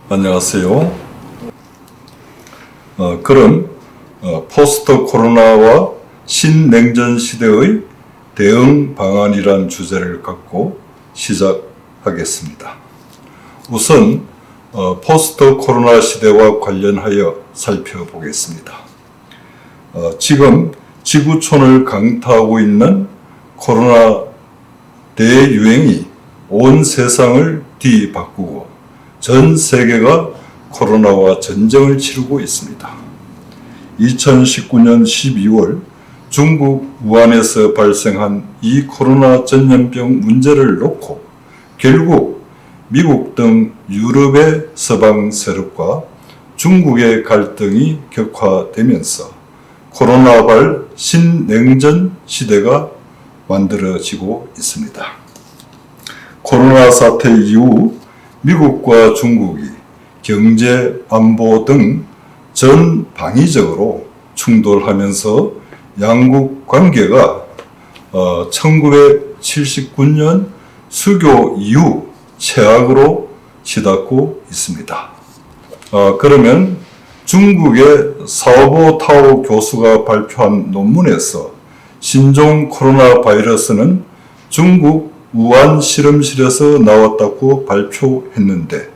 안녕하세요. 그럼 포스트 코로나와 신냉전 시대의 대응 방안이란 주제를 갖고 시작하겠습니다. 우선 포스트 코로나 시대와 관련하여 살펴보겠습니다. 지금 지구촌을 강타하고 있는 코로나 대유행이 온 세상을 뒤바꾸고 전 세계가 코로나와 전쟁을 치르고 있습니다. 2019년 12월 중국 우한에서 발생한 이 코로나 전염병 문제를 놓고 결국 미국 등 유럽의 서방 세력과 중국의 갈등이 격화되면서 코로나발 신냉전 시대가 만들어지고 있습니다. 코로나 사태 이후 미국과 중국이 경제, 안보 등 전 방위적으로 충돌하면서 양국 관계가 1979년 수교 이후 최악으로 치닫고 있습니다. 그러면 중국의 사오보 타오 교수가 발표한 논문에서 신종 코로나 바이러스는 중국 우한 실험실에서 나왔다고 발표했는데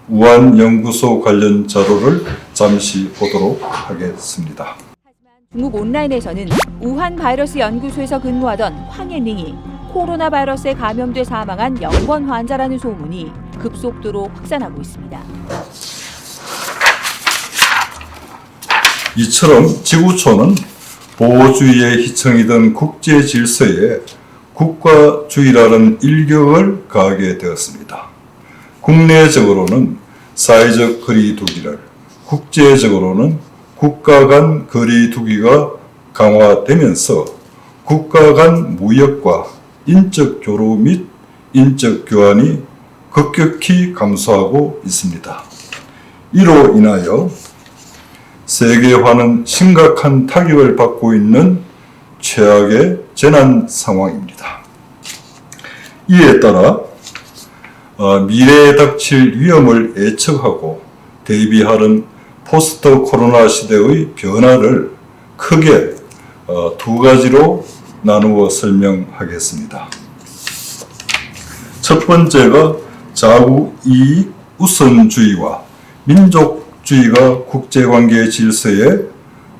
우한 연구소 관련 자료를 잠시 보도록 하겠습니다. 중국 온라인에서는 우한 바이러스 연구소에서 근무하던 황앤링이 코로나 바이러스에 감염돼 사망한 영번 환자라는 소문이 급속도로 확산하고 있습니다. 이처럼 지구촌은 보호주의의 희청이던 국제 질서에 국가주의라는 일격을 가하게 되었습니다. 국내적으로는 사회적 거리두기를, 국제적으로는 국가 간 거리두기가 강화되면서 국가 간 무역과 인적 교류 및 인적 교환이 급격히 감소하고 있습니다. 이로 인하여 세계화는 심각한 타격을 받고 있는 최악의 재난 상황입니다. 이에 따라 미래에 닥칠 위험을 예측하고 대비하는 포스트 코로나 시대의 변화를 크게 두 가지로 나누어 설명하겠습니다. 첫 번째가 자국 이익 우선주의와 민족주의가 국제관계 질서에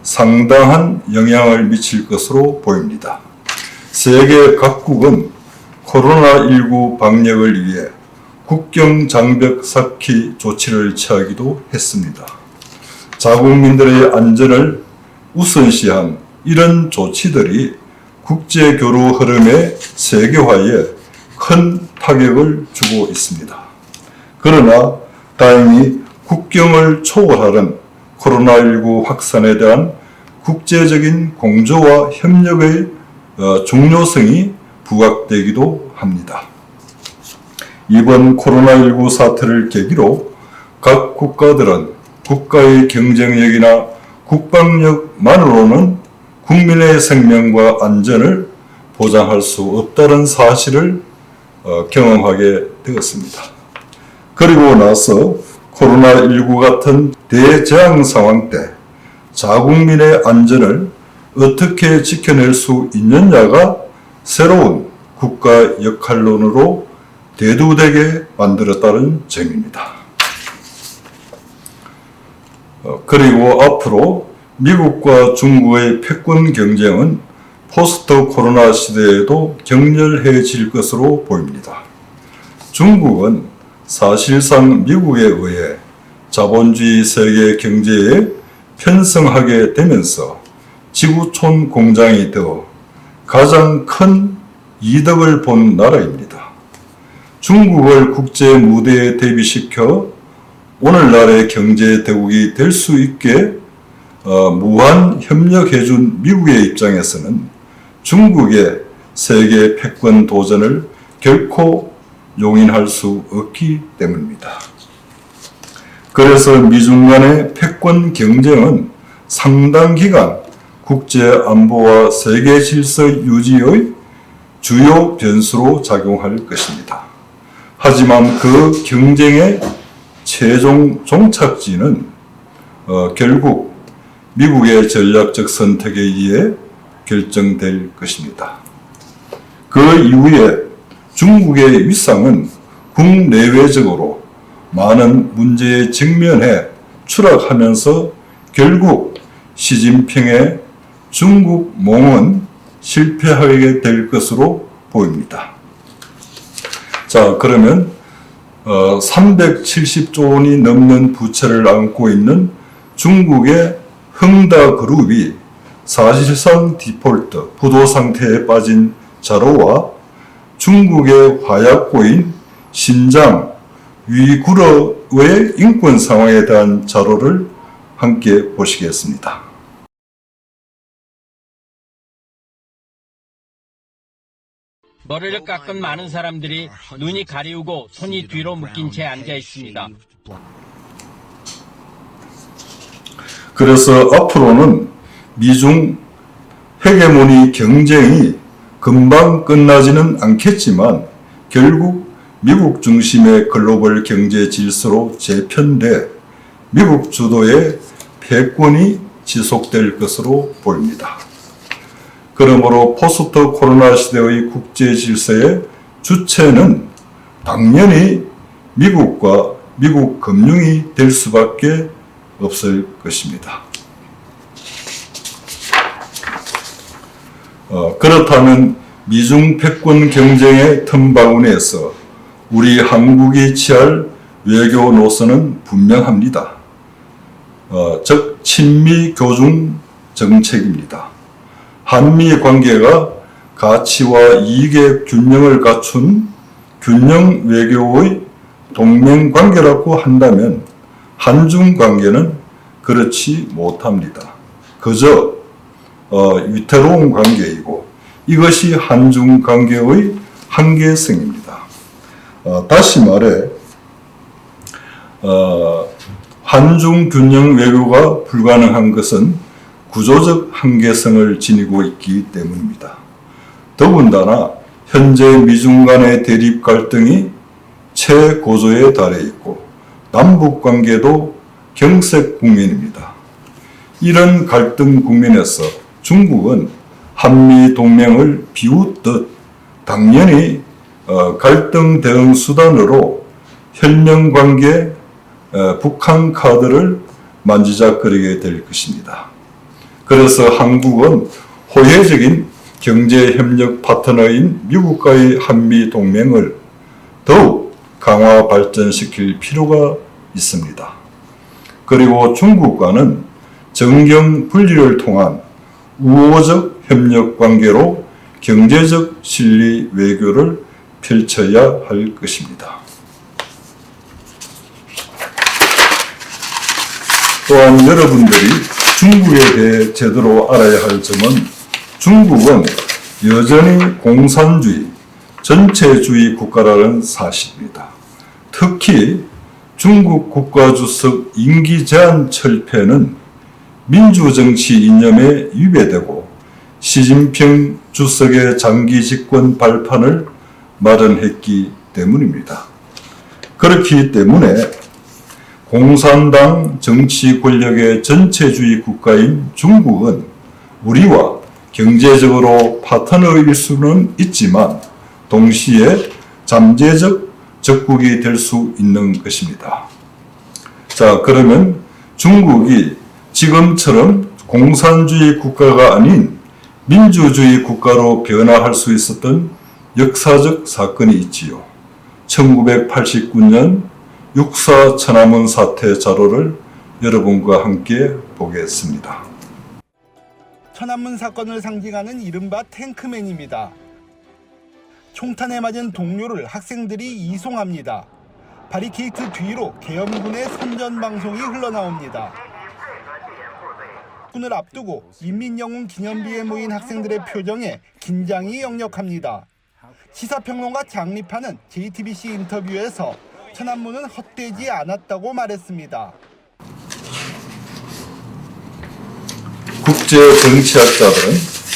상당한 영향을 미칠 것으로 보입니다. 세계 각국은 코로나19 방역을 위해 국경 장벽 쌓기 조치를 취하기도 했습니다. 자국민들의 안전을 우선시한 이런 조치들이 국제 교류 흐름의 세계화에 큰 타격을 주고 있습니다. 그러나 다행히 국경을 초월하는 코로나19 확산에 대한 국제적인 공조와 협력의 중요성이 부각되기도 합니다. 이번 코로나19 사태를 계기로 각 국가들은 국가의 경쟁력이나 국방력만으로는 국민의 생명과 안전을 보장할 수 없다는 사실을 경험하게 되었습니다. 그리고 나서 코로나19 같은 대재앙 상황 때 자국민의 안전을 어떻게 지켜낼 수 있느냐가 새로운 국가 역할론으로 대두되게 만들었다는 점입니다. 그리고 앞으로 미국과 중국의 패권 경쟁은 포스트 코로나 시대에도 격렬해질 것으로 보입니다. 중국은 사실상 미국에 의해 자본주의 세계 경제에 편승하게 되면서 지구촌 공장이 되어 가장 큰 이득을 본 나라입니다. 중국을 국제 무대에 대비시켜 오늘날의 경제 대국이 될 수 있게 무한 협력해준 미국의 입장에서는 중국의 세계 패권 도전을 결코 용인할 수 없기 때문입니다. 그래서 미중 간의 패권 경쟁은 상당 기간 국제 안보와 세계 질서 유지의 주요 변수로 작용할 것입니다. 하지만 그 경쟁의 최종 종착지는 결국 미국의 전략적 선택에 의해 결정될 것입니다. 그 이후에 중국의 위상은 국내외적으로 많은 문제에 직면해 추락하면서 결국 시진핑의 중국 몽은 실패하게 될 것으로 보입니다. 자, 그러면 370조 원이 넘는 부채를 안고 있는 중국의 흥다그룹이 사실상 디폴트, 부도 상태에 빠진 자료와 중국의 화약고인 신장 위구르의 인권 상황에 대한 자료를 함께 보시겠습니다. 머리를 깎은 많은 사람들이 눈이 가리우고 손이 뒤로 묶인 채 앉아 있습니다. 그래서 앞으로는 미중 헤게모니 경쟁이 금방 끝나지는 않겠지만 결국 미국 중심의 글로벌 경제 질서로 재편돼 미국 주도의 패권이 지속될 것으로 보입니다. 그러므로 포스트 코로나 시대의 국제 질서의 주체는 당연히 미국과 미국 금융이 될 수밖에 없을 것입니다. 그렇다면 미중 패권 경쟁의 틈바구니에서 우리 한국이 취할 외교 노선은 분명합니다. 즉 친미 교중 정책입니다. 한미 관계가 가치와 이익의 균형을 갖춘 균형 외교의 동맹 관계라고 한다면 한중 관계는 그렇지 못합니다. 그저 위태로운 관계이고 이것이 한중 관계의 한계성입니다. 다시 말해 한중 균형 외교가 불가능한 것은 구조적 한계성을 지니고 있기 때문입니다. 더군다나 현재 미중 간의 대립 갈등이 최고조에 달해 있고 남북 관계도 경색 국면입니다. 이런 갈등 국면에서 중국은 한미 동맹을 비웃듯 당연히 갈등 대응 수단으로 혈연 관계 북한 카드를 만지작거리게 될 것입니다. 그래서 한국은 호혜적인 경제협력 파트너인 미국과의 한미 동맹을 더욱 강화 발전시킬 필요가 있습니다. 그리고 중국과는 정경 분리를 통한 우호적 협력 관계로 경제적 실리 외교를 펼쳐야 할 것입니다. 또한 여러분들이 중국에 대해 제대로 알아야 할 점은 중국은 여전히 공산주의, 전체주의 국가라는 사실입니다. 특히 중국 국가주석 임기 제한 철폐는 민주정치 이념에 위배되고 시진핑 주석의 장기 집권 발판을 마련했기 때문입니다. 그렇기 때문에 공산당 정치 권력의 전체주의 국가인 중국은 우리와 경제적으로 파트너일 수는 있지만 동시에 잠재적 적국이 될 수 있는 것입니다. 자, 그러면 중국이 지금처럼 공산주의 국가가 아닌 민주주의 국가로 변화할 수 있었던 역사적 사건이 있지요. 1989년 6.4 천안문 사태 자료를 여러분과 함께 보겠습니다. 천안문 사건을 상징하는 이른바 탱크맨입니다. 총탄에 맞은 동료를 학생들이 이송합니다. 바리케이트 뒤로 계엄군의 선전방송이 흘러나옵니다. 군을 앞두고 인민영웅 기념비에 모인 학생들의 표정에 긴장이 역력합니다. 시사평론가 장리파는 JTBC 인터뷰에서 천안문은 헛되지 않았다고 말했습니다. 국제 정치학자들은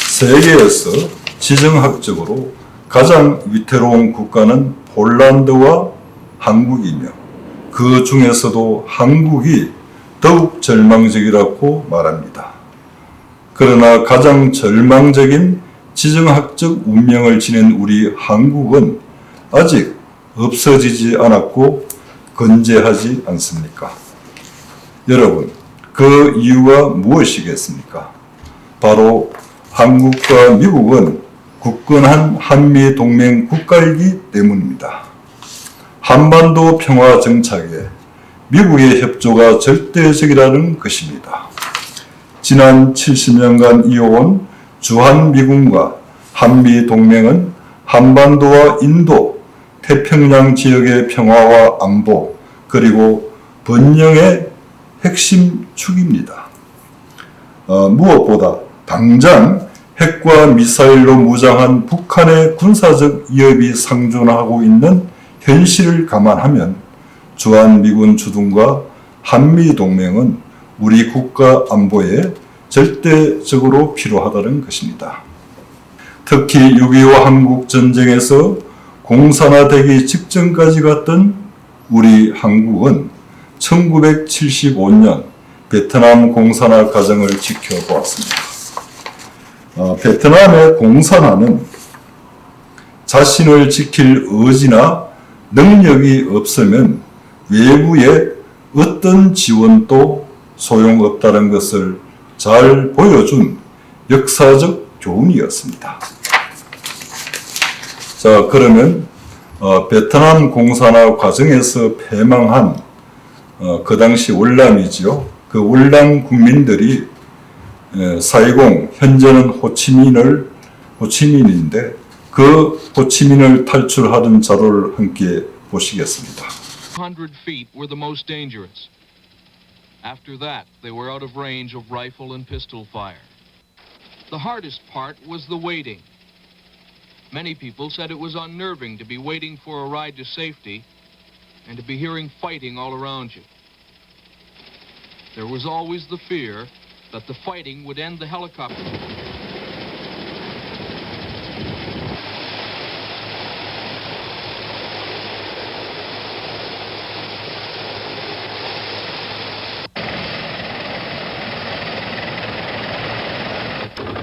세계에서 지정학적으로 가장 위태로운 국가는 폴란드와 한국이며 그 중에서도 한국이 더욱 절망적이라고 말합니다. 그러나 가장 절망적인 지정학적 운명을 지닌 우리 한국은 아직 없어지지 않았고 건재하지 않습니까? 여러분, 그 이유가 무엇이겠습니까? 바로 한국과 미국은 굳건한 한미동맹 국가이기 때문입니다. 한반도 평화 정착에 미국의 협조가 절대적이라는 것입니다. 지난 70년간 이어온 주한미군과 한미동맹은 한반도와 인도, 태평양 지역의 평화와 안보, 그리고 번영의 핵심 축입니다. 무엇보다 당장 핵과 미사일로 무장한 북한의 군사적 위협이 상존하고 있는 현실을 감안하면 주한미군 주둔과 한미동맹은 우리 국가 안보에 절대적으로 필요하다는 것입니다. 특히 6.25 한국전쟁에서 공산화되기 직전까지 갔던 우리 한국은 1975년 베트남 공산화 과정을 지켜보았습니다. 베트남의 공산화는 자신을 지킬 의지나 능력이 없으면 외부의 어떤 지원도 소용없다는 것을 잘 보여준 역사적 교훈이었습니다. 자, 그러면 베트남 공산화 과정에서 패망한 그 당시 월남이지요. 그 월남 국민들이 4.20 현재는 호치민인데 그 호치민을 탈출하는 자료를 함께 보시겠습니다. 100 feet were the most dangerous. After that, they were out of range of rifle and pistol fire. The hardest part was the waiting. Many people said it was unnerving to be waiting for a ride to safety and to be hearing fighting all around you. There was always the fear that the fighting would end the helicopter.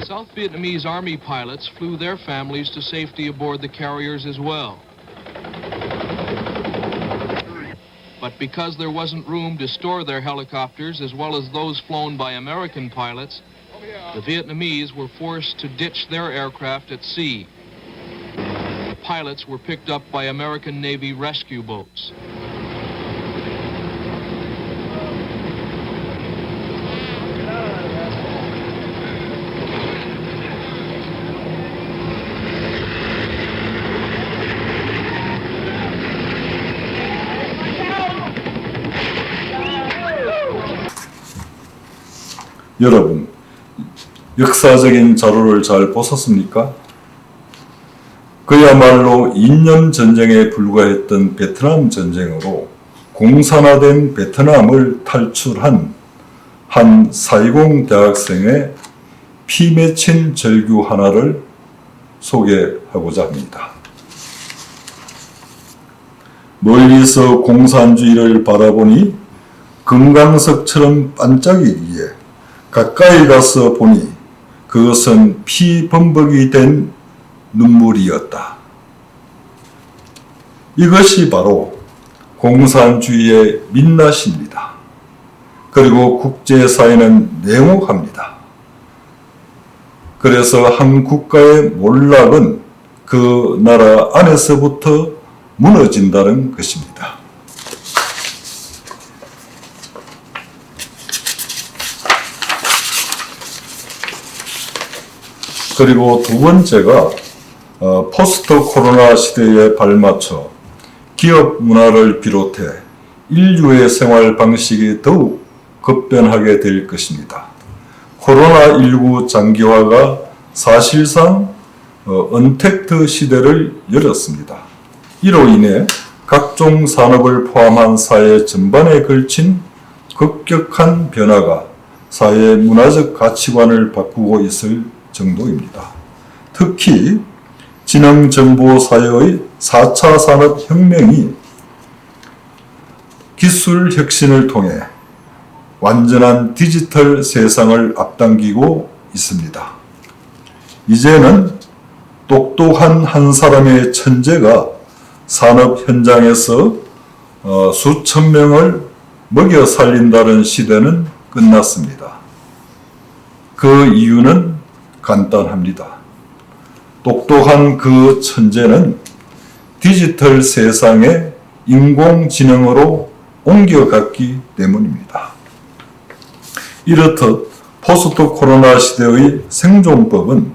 South Vietnamese Army pilots flew their families to safety aboard the carriers as well. But because there wasn't room to store their helicopters as well as those flown by American pilots, the Vietnamese were forced to ditch their aircraft at sea. The pilots were picked up by American Navy rescue boats. 여러분, 역사적인 자료를 잘 보셨습니까? 그야말로 이념 전쟁에 불과했던 베트남 전쟁으로 공산화된 베트남을 탈출한 한 4.20 대학생의 피 맺힌 절규 하나를 소개하고자 합니다. 멀리서 공산주의를 바라보니 금강석처럼 반짝이기에 가까이 가서 보니 그것은 피 범벅이 된 눈물이었다. 이것이 바로 공산주의의 민낯입니다. 그리고 국제사회는 냉혹합니다. 그래서 한 국가의 몰락은 그 나라 안에서부터 무너진다는 것입니다. 그리고 두 번째가 포스트 코로나 시대에 발맞춰 기업 문화를 비롯해 인류의 생활 방식이 더욱 급변하게 될 것입니다. 코로나19 장기화가 사실상 언택트 시대를 열었습니다. 이로 인해 각종 산업을 포함한 사회 전반에 걸친 급격한 변화가 사회의 문화적 가치관을 바꾸고 있을 정도입니다. 특히 지능정보사회의 4차 산업혁명이 기술 혁신을 통해 완전한 디지털 세상을 앞당기고 있습니다. 이제는 똑똑한 한 사람의 천재가 산업 현장에서 수천 명을 먹여 살린다는 시대는 끝났습니다. 그 이유는 간단합니다. 똑똑한 그 천재는 디지털 세상에 인공지능으로 옮겨갔기 때문입니다. 이렇듯 포스트 코로나 시대의 생존법은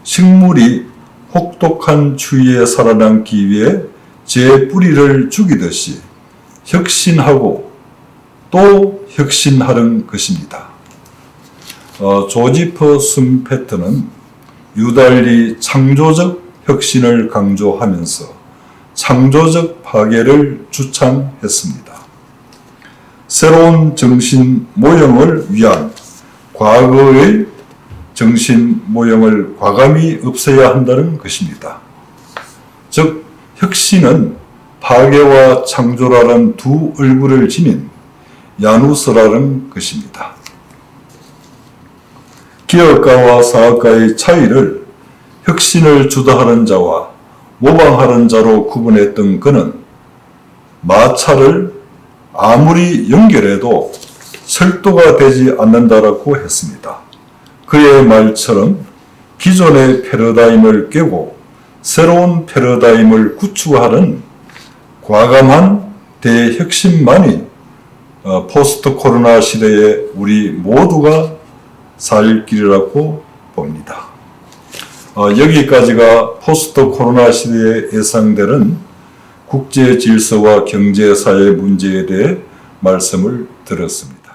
식물이 혹독한 추위에 살아남기 위해 제 뿌리를 죽이듯이 혁신하고 또 혁신하는 것입니다. 조지퍼 숨페트는 유달리 창조적 혁신을 강조하면서 창조적 파괴를 주창했습니다. 새로운 정신 모형을 위한 과거의 정신 모형을 과감히 없애야 한다는 것입니다. 즉, 혁신은 파괴와 창조라는 두 얼굴을 지닌 야누스라는 것입니다. 기업가와 사업가의 차이를 혁신을 주도하는 자와 모방하는 자로 구분했던 그는 마찰을 아무리 연결해도 철도가 되지 않는다라고 했습니다. 그의 말처럼 기존의 패러다임을 깨고 새로운 패러다임을 구축하는 과감한 대혁신만이 포스트 코로나 시대에 우리 모두가 살 길이라고 봅니다. 여기까지가 포스트 코로나 시대에 예상되는 국제 질서와 경제 사회 문제에 대해 말씀을 드렸습니다.